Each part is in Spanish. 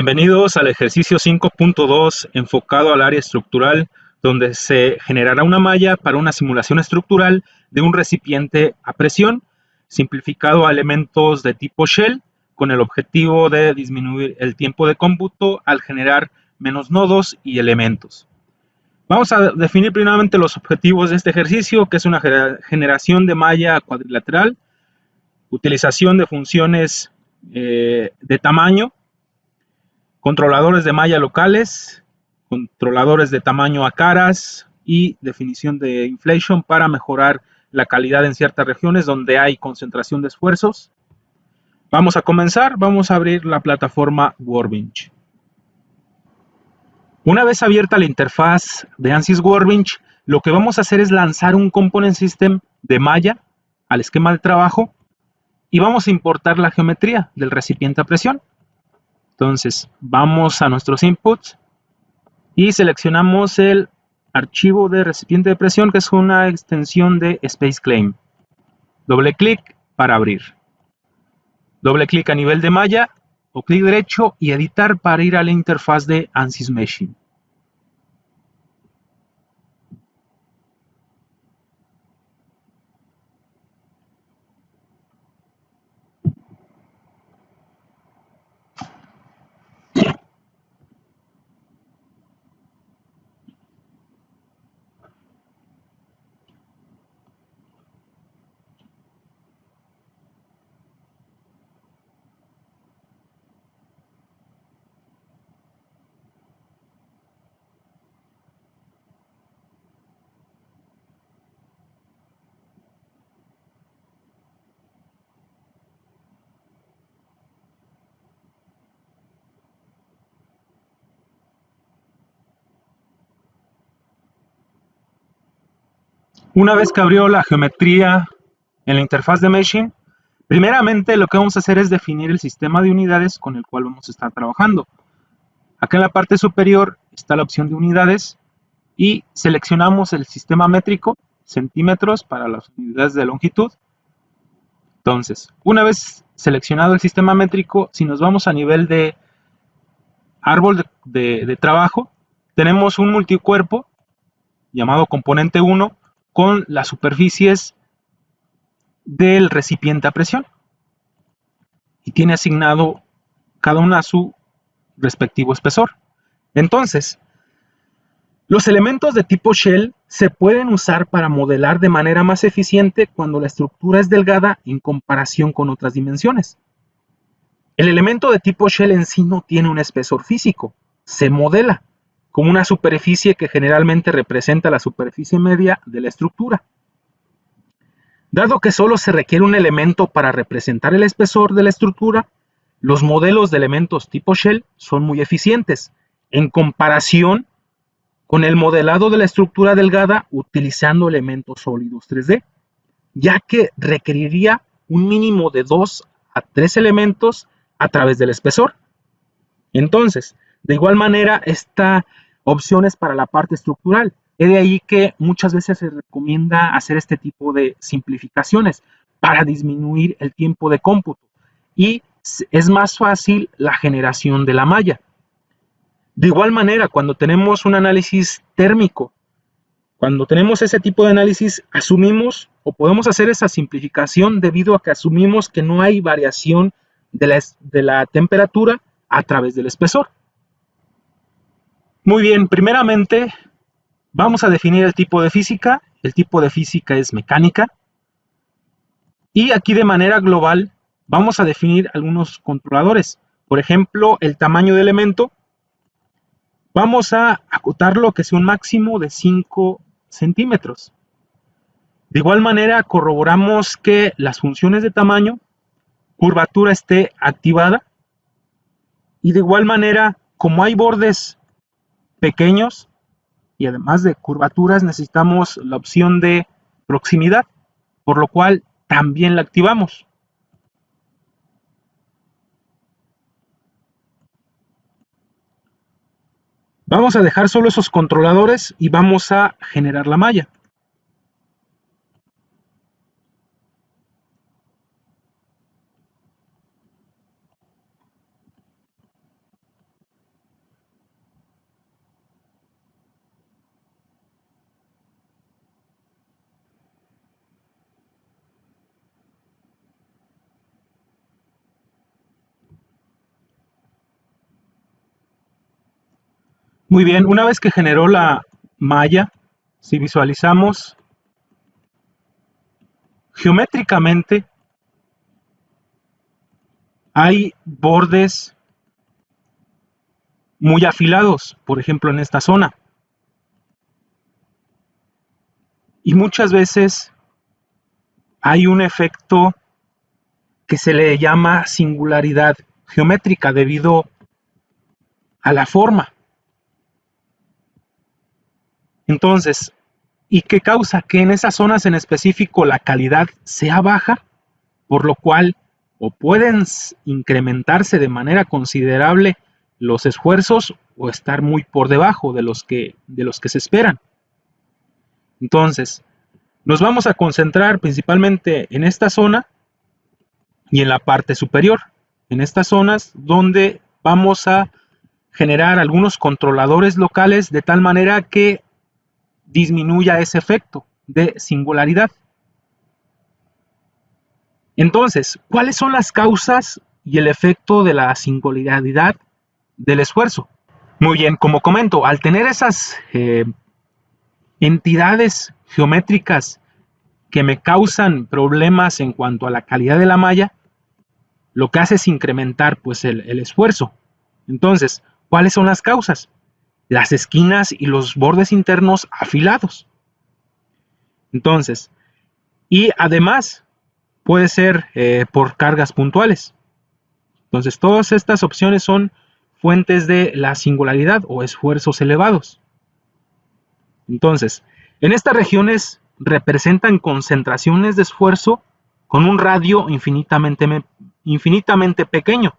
Bienvenidos al ejercicio 5.2 enfocado al área estructural, donde se generará una malla para una simulación estructural de un recipiente a presión, simplificado a elementos de tipo shell, con el objetivo de disminuir el tiempo de cómputo al generar menos nodos y elementos. Vamos a definir primeramente los objetivos de este ejercicio, que es una generación de malla cuadrilateral, utilización de funciones de tamaño, controladores de malla locales, controladores de tamaño a caras y definición de inflation para mejorar la calidad en ciertas regiones donde hay concentración de esfuerzos. Vamos a comenzar, vamos a abrir la plataforma Workbench. Una vez abierta la interfaz de ANSYS Workbench, lo que vamos a hacer es lanzar un component system de malla al esquema de trabajo y vamos a importar la geometría del recipiente a presión. Entonces, vamos a nuestros inputs y seleccionamos el archivo de recipiente de presión, que es una extensión de SpaceClaim. Doble clic para abrir. Doble clic a nivel de malla o clic derecho y editar para ir a la interfaz de ANSYS Meshing. Una vez que abrió la geometría en la interfaz de Meshing, primeramente lo que vamos a hacer es definir el sistema de unidades con el cual vamos a estar trabajando. Acá en la parte superior está la opción de unidades y seleccionamos el sistema métrico, centímetros para las unidades de longitud. Entonces, una vez seleccionado el sistema métrico, si nos vamos a nivel de árbol de trabajo, tenemos un multicuerpo llamado componente 1 con las superficies del recipiente a presión y tiene asignado cada una a su respectivo espesor. Entonces, los elementos de tipo shell se pueden usar para modelar de manera más eficiente cuando la estructura es delgada en comparación con otras dimensiones. El elemento de tipo shell en sí no tiene un espesor físico, se modela como una superficie que generalmente representa la superficie media de la estructura. Dado que solo se requiere un elemento para representar el espesor de la estructura, los modelos de elementos tipo shell son muy eficientes en comparación con el modelado de la estructura delgada utilizando elementos sólidos 3D, ya que requeriría un mínimo de 2 a 3 elementos a través del espesor. Entonces, de igual manera, esta opción es para la parte estructural. Es de ahí que muchas veces se recomienda hacer este tipo de simplificaciones para disminuir el tiempo de cómputo y es más fácil la generación de la malla. De igual manera, cuando tenemos un análisis térmico, cuando tenemos ese tipo de análisis, asumimos o podemos hacer esa simplificación debido a que asumimos que no hay variación de la temperatura a través del espesor. Muy bien, primeramente vamos a definir el tipo de física. El tipo de física es mecánica. Y aquí de manera global vamos a definir algunos controladores. Por ejemplo, el tamaño de elemento. Vamos a acotarlo que sea un máximo de 5 centímetros. De igual manera, corroboramos que las funciones de tamaño, curvatura esté activada. Y de igual manera, como hay bordes pequeños y además de curvaturas, necesitamos la opción de proximidad, por lo cual también la activamos. Vamos a dejar solo esos controladores y vamos a generar la malla. Muy bien, una vez que generó la malla, si visualizamos geométricamente, hay bordes muy afilados, por ejemplo en esta zona. Y muchas veces hay un efecto que se le llama singularidad geométrica debido a la forma. Entonces, ¿y qué causa? Que en esas zonas en específico la calidad sea baja, por lo cual o pueden incrementarse de manera considerable los esfuerzos o estar muy por debajo de los que se esperan. Entonces, nos vamos a concentrar principalmente en esta zona y en la parte superior, en estas zonas donde vamos a generar algunos controladores locales de tal manera que disminuya ese efecto de singularidad. Entonces, ¿cuáles son las causas y el efecto de la singularidad del esfuerzo? Muy bien, como comento, al tener esas entidades geométricas que me causan problemas en cuanto a la calidad de la malla, lo que hace es incrementar pues el esfuerzo. Entonces, ¿cuáles son las causas? Las esquinas y los bordes internos afilados. Entonces, y además puede ser por cargas puntuales. Entonces, todas estas opciones son fuentes de la singularidad o esfuerzos elevados. Entonces, en estas regiones representan concentraciones de esfuerzo con un radio infinitamente pequeño.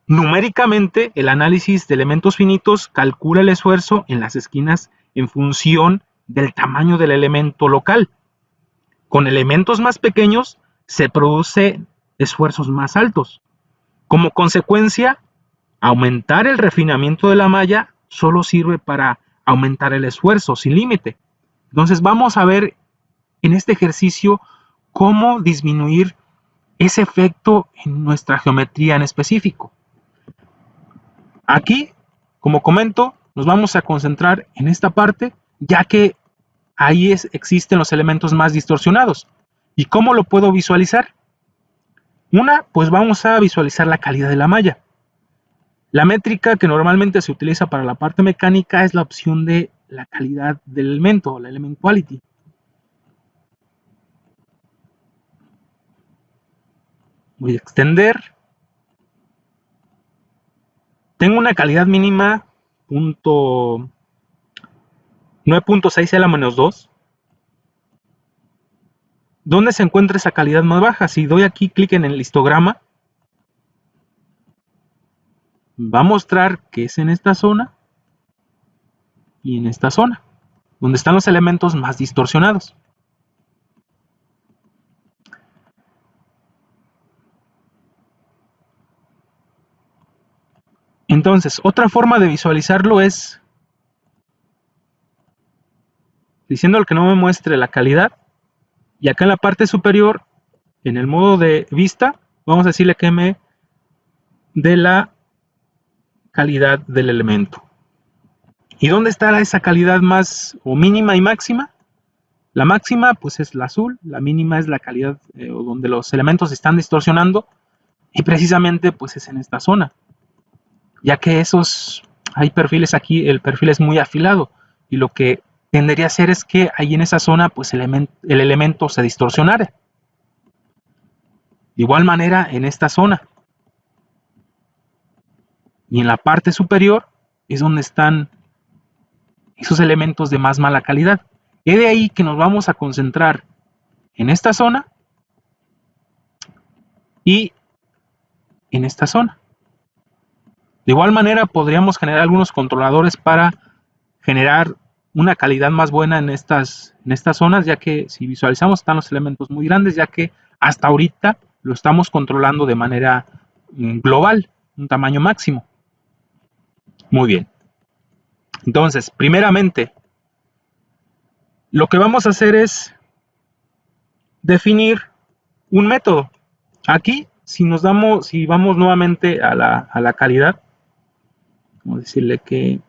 Numéricamente, el análisis de elementos finitos calcula el esfuerzo en las esquinas en función del tamaño del elemento local. Con elementos más pequeños se producen esfuerzos más altos. Como consecuencia, aumentar el refinamiento de la malla solo sirve para aumentar el esfuerzo sin límite. Entonces vamos a ver en este ejercicio cómo disminuir ese efecto en nuestra geometría en específico. Aquí, como comento, nos vamos a concentrar en esta parte, ya que ahí existen los elementos más distorsionados. ¿Y cómo lo puedo visualizar? Pues vamos a visualizar la calidad de la malla. La métrica que normalmente se utiliza para la parte mecánica es la opción de la calidad del elemento, la element quality. Voy a extender. Tengo una calidad mínima 9.6 a la menos 2. ¿Dónde se encuentra esa calidad más baja? Si doy aquí clic en el histograma, va a mostrar que es en esta zona y en esta zona, donde están los elementos más distorsionados. Entonces, otra forma de visualizarlo es diciendo que no me muestre la calidad, y acá en la parte superior, en el modo de vista, vamos a decirle que me dé la calidad del elemento. ¿Y dónde está esa calidad más o mínima y máxima? La máxima pues es la azul, la mínima es la calidad donde los elementos se están distorsionando, y precisamente pues es en esta zona, ya que hay perfiles aquí, el perfil es muy afilado, y lo que tendería a hacer es que ahí en esa zona pues el elemento se distorsionara. De igual manera en esta zona y en la parte superior es donde están esos elementos de más mala calidad. Es de ahí que nos vamos a concentrar en esta zona y en esta zona. De igual manera podríamos generar algunos controladores para generar una calidad más buena en estas zonas, ya que si visualizamos están los elementos muy grandes, ya que hasta ahorita lo estamos controlando de manera global, un tamaño máximo. Muy bien. Entonces, primeramente, lo que vamos a hacer es definir un método. Aquí, si vamos nuevamente a la calidad, vamos a decirle que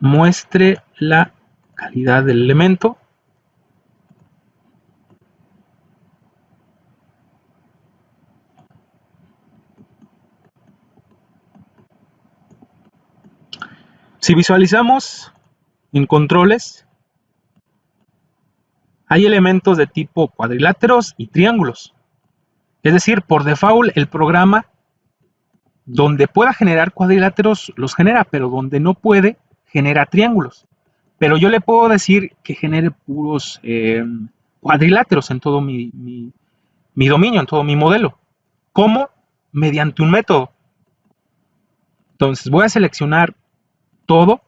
muestre la calidad del elemento. Si visualizamos en controles, hay elementos de tipo cuadriláteros y triángulos. Es decir, por default el programa, donde pueda generar cuadriláteros, los genera, pero donde no puede, genera triángulos. Pero yo le puedo decir que genere puros cuadriláteros en todo mi dominio, en todo mi modelo. ¿Cómo? Mediante un método. Entonces voy a seleccionar todos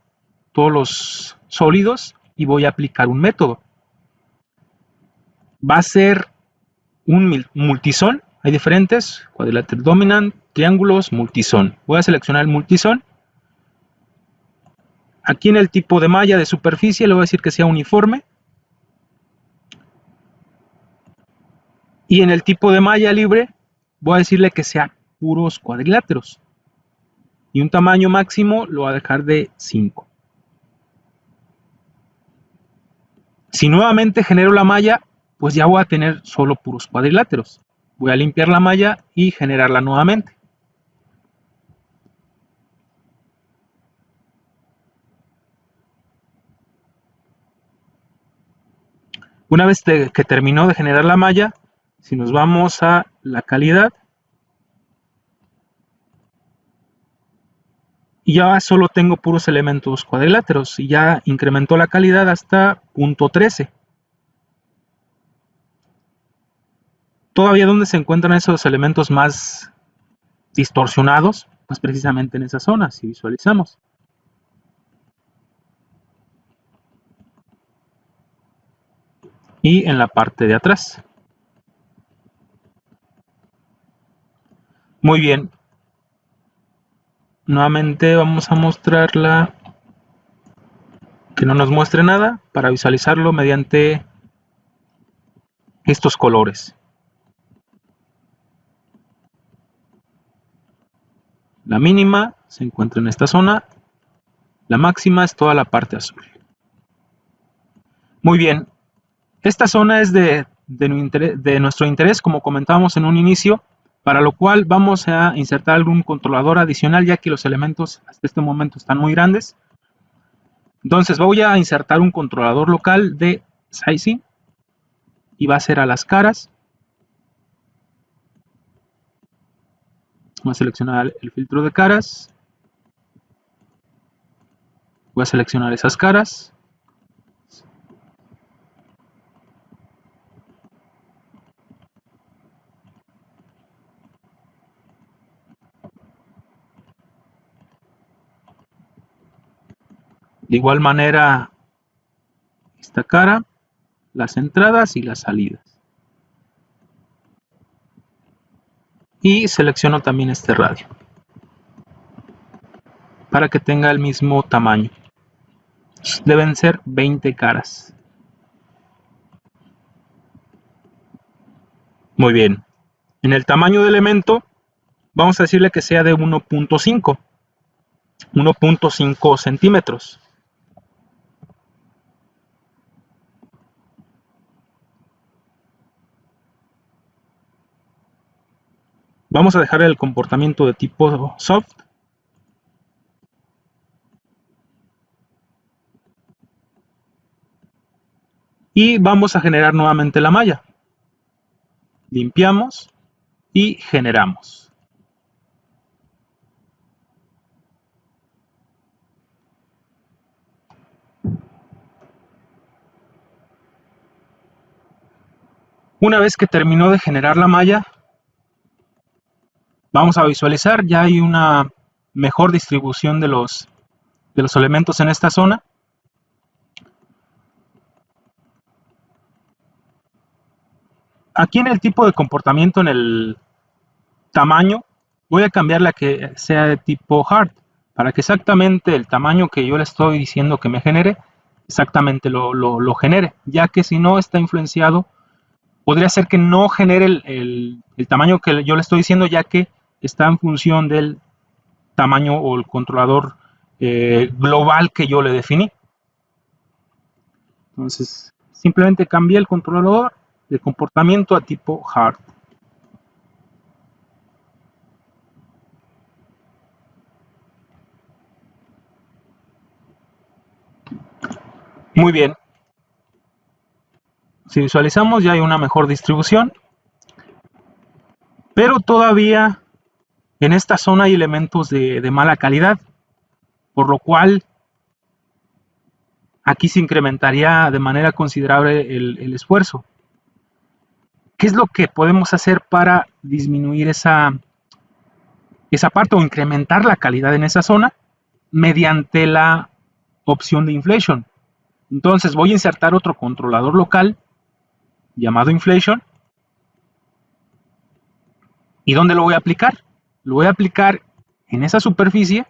los sólidos y voy a aplicar un método. Va a ser un multizón. Hay diferentes, cuadrilátero dominant, triángulos, multizón. Voy a seleccionar el multizón. Aquí en el tipo de malla de superficie le voy a decir que sea uniforme. Y en el tipo de malla libre voy a decirle que sea puros cuadriláteros. Y un tamaño máximo lo voy a dejar de 5. Si nuevamente genero la malla, pues ya voy a tener solo puros cuadriláteros. Voy a limpiar la malla y generarla nuevamente. Una vez que terminó de generar la malla, si nos vamos a la calidad, y ya solo tengo puros elementos cuadriláteros y ya incrementó la calidad hasta 0.13. Todavía donde se encuentran esos elementos más distorsionados, pues precisamente en esa zona, si visualizamos. Y en la parte de atrás. Muy bien. Nuevamente vamos a mostrarla, que no nos muestre nada, para visualizarlo mediante estos colores. La mínima se encuentra en esta zona, la máxima es toda la parte azul. Muy bien, esta zona es de nuestro interés, como comentábamos en un inicio, para lo cual vamos a insertar algún controlador adicional, ya que los elementos hasta este momento están muy grandes. Entonces voy a insertar un controlador local de sizing y va a ser a las caras. Voy a seleccionar el filtro de caras. Voy a seleccionar esas caras. De igual manera, esta cara, las entradas y las salidas. Y selecciono también este radio para que tenga el mismo tamaño. Deben ser 20 caras. Muy bien. En el tamaño de elemento, vamos a decirle que sea de 1.5 centímetros. Vamos a dejar el comportamiento de tipo soft. Y vamos a generar nuevamente la malla. Limpiamos y generamos. Una vez que terminó de generar la malla, vamos a visualizar, ya hay una mejor distribución de los elementos en esta zona. Aquí en el tipo de comportamiento, en el tamaño, voy a cambiarla a que sea de tipo hard, para que exactamente el tamaño que yo le estoy diciendo que me genere, exactamente lo genere, ya que si no está influenciado, podría ser que no genere el tamaño que yo le estoy diciendo, ya que está en función del tamaño o el controlador global que yo le definí. Entonces, simplemente cambié el controlador de comportamiento a tipo hard. Muy bien. Si visualizamos, ya hay una mejor distribución, pero todavía en esta zona hay elementos de mala calidad, por lo cual aquí se incrementaría de manera considerable el esfuerzo. ¿Qué es lo que podemos hacer para disminuir esa parte o incrementar la calidad en esa zona? Mediante la opción de inflation. Entonces voy a insertar otro controlador local llamado inflation. ¿Y dónde lo voy a aplicar? Lo voy a aplicar en esa superficie.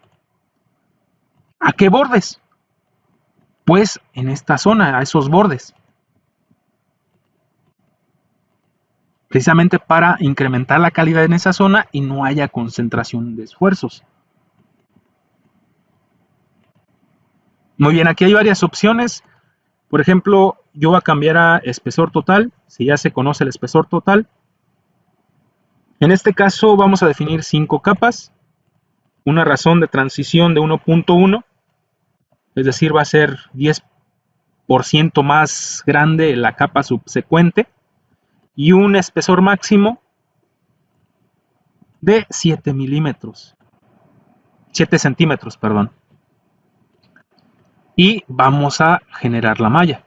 ¿A qué bordes? Pues en esta zona, a esos bordes. Precisamente para incrementar la calidad en esa zona y no haya concentración de esfuerzos. Muy bien, aquí hay varias opciones. Por ejemplo, yo voy a cambiar a espesor total, si ya se conoce el espesor total. En este caso vamos a definir 5 capas, una razón de transición de 1.1, es decir, va a ser 10% más grande la capa subsecuente, y un espesor máximo de 7 milímetros, 7 centímetros, perdón. Y vamos a generar la malla.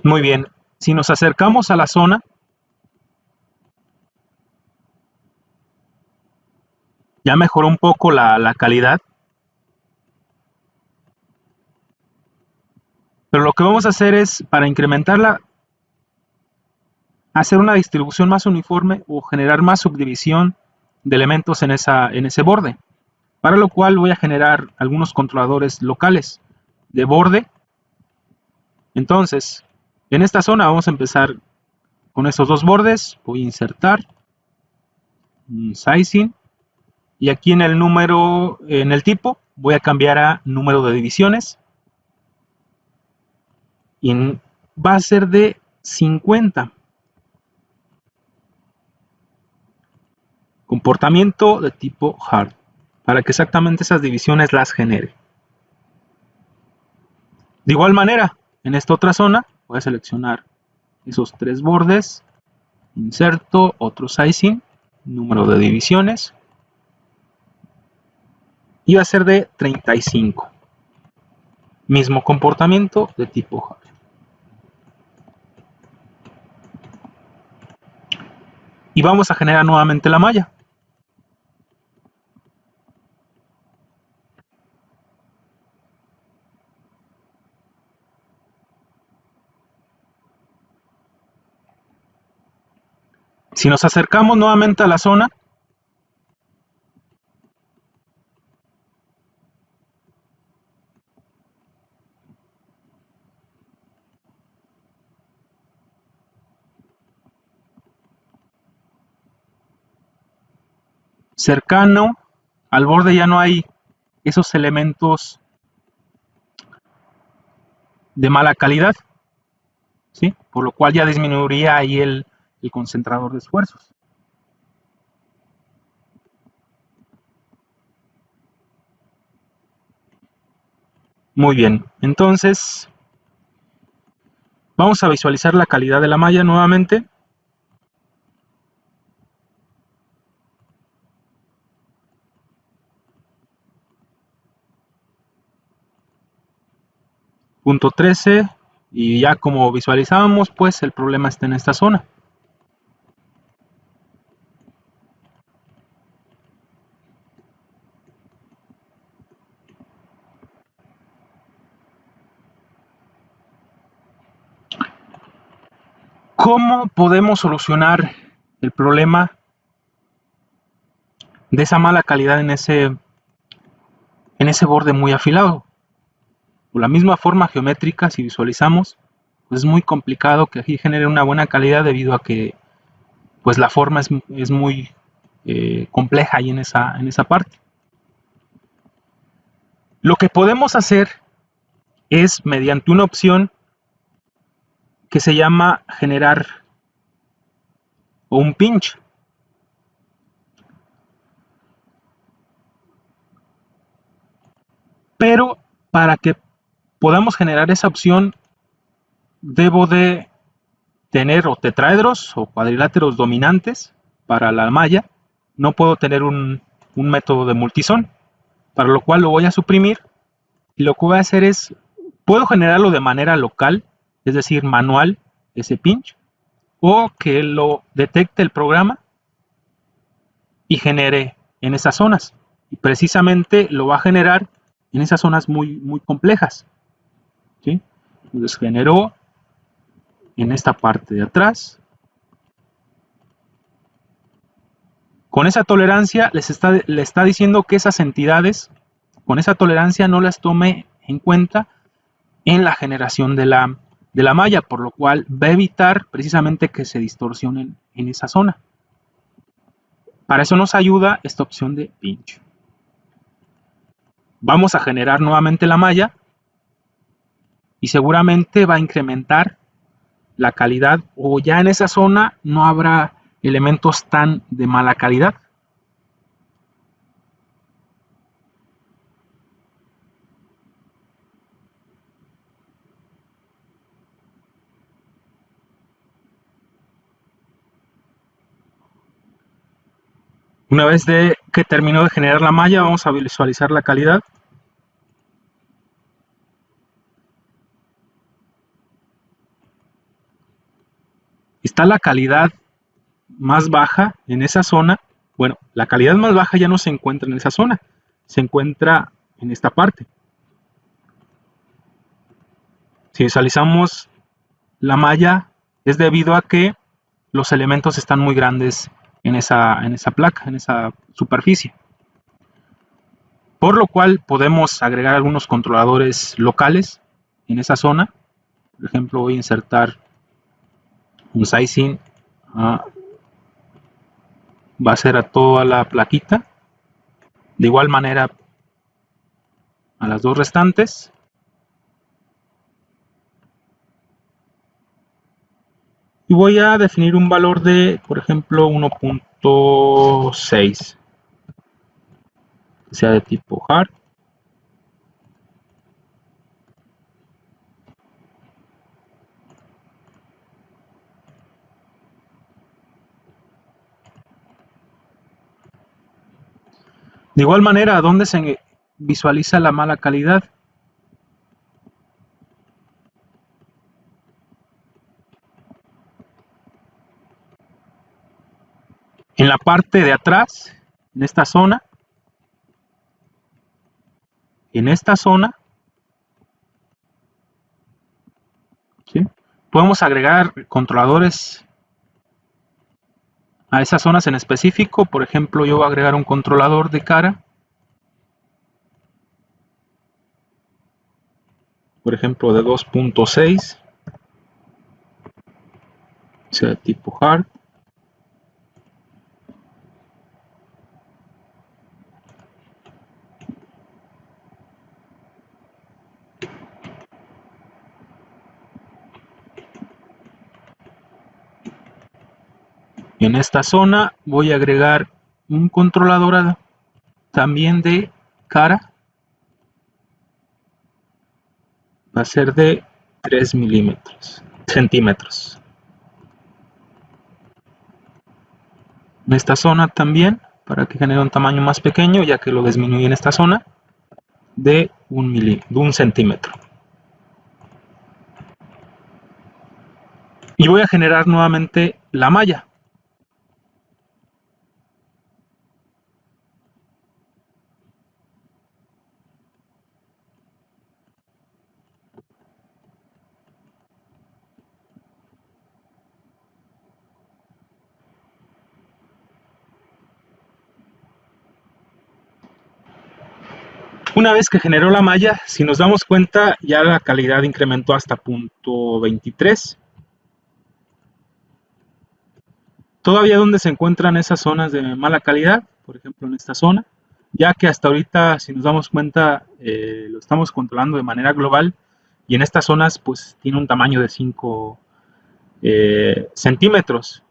Muy bien, si nos acercamos a la zona, ya mejoró un poco la calidad, pero lo que vamos a hacer es, para incrementarla, hacer una distribución más uniforme o generar más subdivisión de elementos en ese borde, para lo cual voy a generar algunos controladores locales de borde. Entonces, en esta zona vamos a empezar con estos dos bordes, voy a insertar un sizing, y aquí en el número, en el tipo, voy a cambiar a número de divisiones, y va a ser de 50. Comportamiento de tipo hard, para que exactamente esas divisiones las genere. De igual manera, en esta otra zona, voy a seleccionar esos tres bordes, inserto otro sizing, número de divisiones, y va a ser de 35. Mismo comportamiento de tipo hard. Y vamos a generar nuevamente la malla. Si nos acercamos nuevamente a la zona, cercano al borde ya no hay esos elementos de mala calidad, ¿sí? Por lo cual ya disminuiría ahí el concentrador de esfuerzos. Muy bien, entonces vamos a visualizar la calidad de la malla nuevamente. Punto 13, y ya como visualizábamos, pues el problema está en esta zona. ¿Cómo podemos solucionar el problema de esa mala calidad en ese borde muy afilado? o la misma forma geométrica, si visualizamos, pues es muy complicado que aquí genere una buena calidad debido a que pues la forma es muy compleja ahí en esa parte. Lo que podemos hacer es mediante una opción que se llama generar o un pinch. Pero para que podamos generar esa opción, debo de tener o tetraedros o cuadriláteros dominantes para la malla. No puedo tener un método de multisón, para lo cual lo voy a suprimir. Y lo que voy a hacer es, puedo generarlo de manera local, es decir, manual, ese pinch, o que lo detecte el programa y genere en esas zonas. Y precisamente lo va a generar en esas zonas muy, muy complejas. ¿Sí? Entonces generó en esta parte de atrás. Con esa tolerancia le está diciendo que esas entidades, con esa tolerancia no las tome en cuenta en la generación de la malla, por lo cual va a evitar precisamente que se distorsionen en esa zona. Para eso nos ayuda esta opción de pinch. Vamos a generar nuevamente la malla y seguramente va a incrementar la calidad, o ya en esa zona no habrá elementos tan de mala calidad. Una vez que terminó de generar la malla, vamos a visualizar la calidad. Está la calidad más baja en esa zona. Bueno, la calidad más baja ya no se encuentra en esa zona, se encuentra en esta parte. Si visualizamos la malla, es debido a que los elementos están muy grandes en esa placa, en esa superficie. Por lo cual podemos agregar algunos controladores locales en esa zona. Por ejemplo, voy a insertar un sizing, va a ser a toda la plaquita. De igual manera a las dos restantes. Y voy a definir un valor de, por ejemplo, 1.6, que sea de tipo hard. De igual manera, ¿dónde se visualiza la mala calidad? En la parte de atrás, en esta zona, ¿sí? Podemos agregar controladores a esas zonas en específico. Por ejemplo, yo voy a agregar un controlador de cara, por ejemplo, de 2.6, sea de tipo hard. Y en esta zona voy a agregar un controlador también de cara. Va a ser de 3 centímetros. En esta zona también, para que genere un tamaño más pequeño, ya que lo disminuí en esta zona, de un centímetro. Y voy a generar nuevamente la malla. Una vez que generó la malla, si nos damos cuenta, ya la calidad incrementó hasta punto 23. Todavía donde se encuentran esas zonas de mala calidad, por ejemplo en esta zona, ya que hasta ahorita, si nos damos cuenta, lo estamos controlando de manera global y en estas zonas pues tiene un tamaño de 5 centímetros.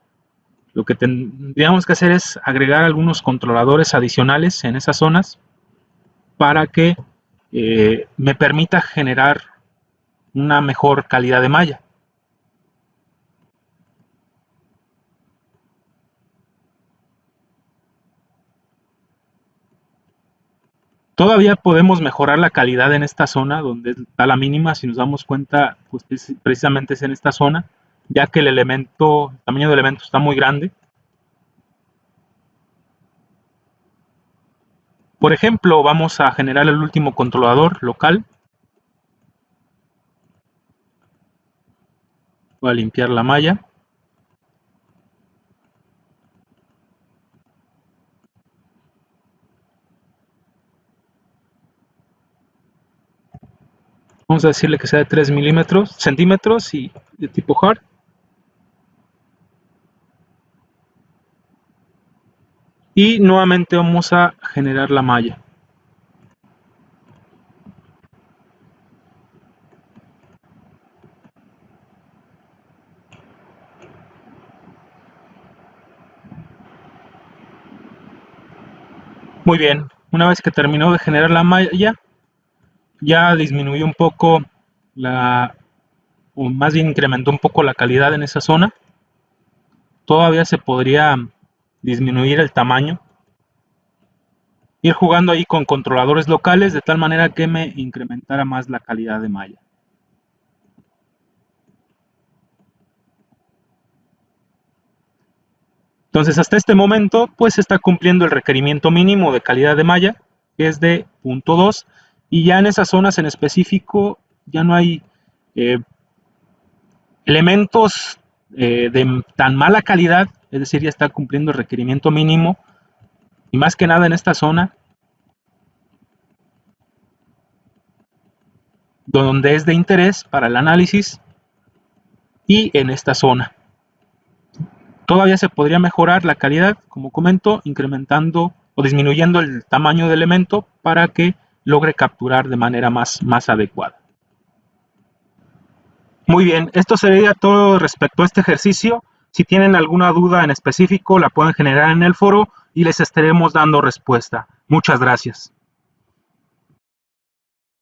Lo que tendríamos que hacer es agregar algunos controladores adicionales en esas zonas para que me permita generar una mejor calidad de malla. Todavía podemos mejorar la calidad en esta zona donde está la mínima, si nos damos cuenta, pues precisamente es en esta zona, ya que el tamaño del elemento está muy grande. Por ejemplo, vamos a generar el último controlador local. Voy a limpiar la malla. Vamos a decirle que sea de 3 centímetros y de tipo hard. Y nuevamente vamos a generar la malla. Muy bien, una vez que terminó de generar la malla, ya disminuyó un poco o más bien incrementó un poco la calidad en esa zona. Todavía se podría disminuir el tamaño, ir jugando ahí con controladores locales de tal manera que me incrementara más la calidad de malla. Entonces hasta este momento pues está cumpliendo el requerimiento mínimo de calidad de malla, que es de 0.2, y ya en esas zonas en específico ya no hay elementos de tan mala calidad, es decir, ya está cumpliendo el requerimiento mínimo, y más que nada en esta zona donde es de interés para el análisis y en esta zona. Todavía se podría mejorar la calidad, como comento, incrementando o disminuyendo el tamaño del elemento para que logre capturar de manera más adecuada. Muy bien, esto sería todo respecto a este ejercicio. Si tienen alguna duda en específico, la pueden generar en el foro y les estaremos dando respuesta. Muchas gracias.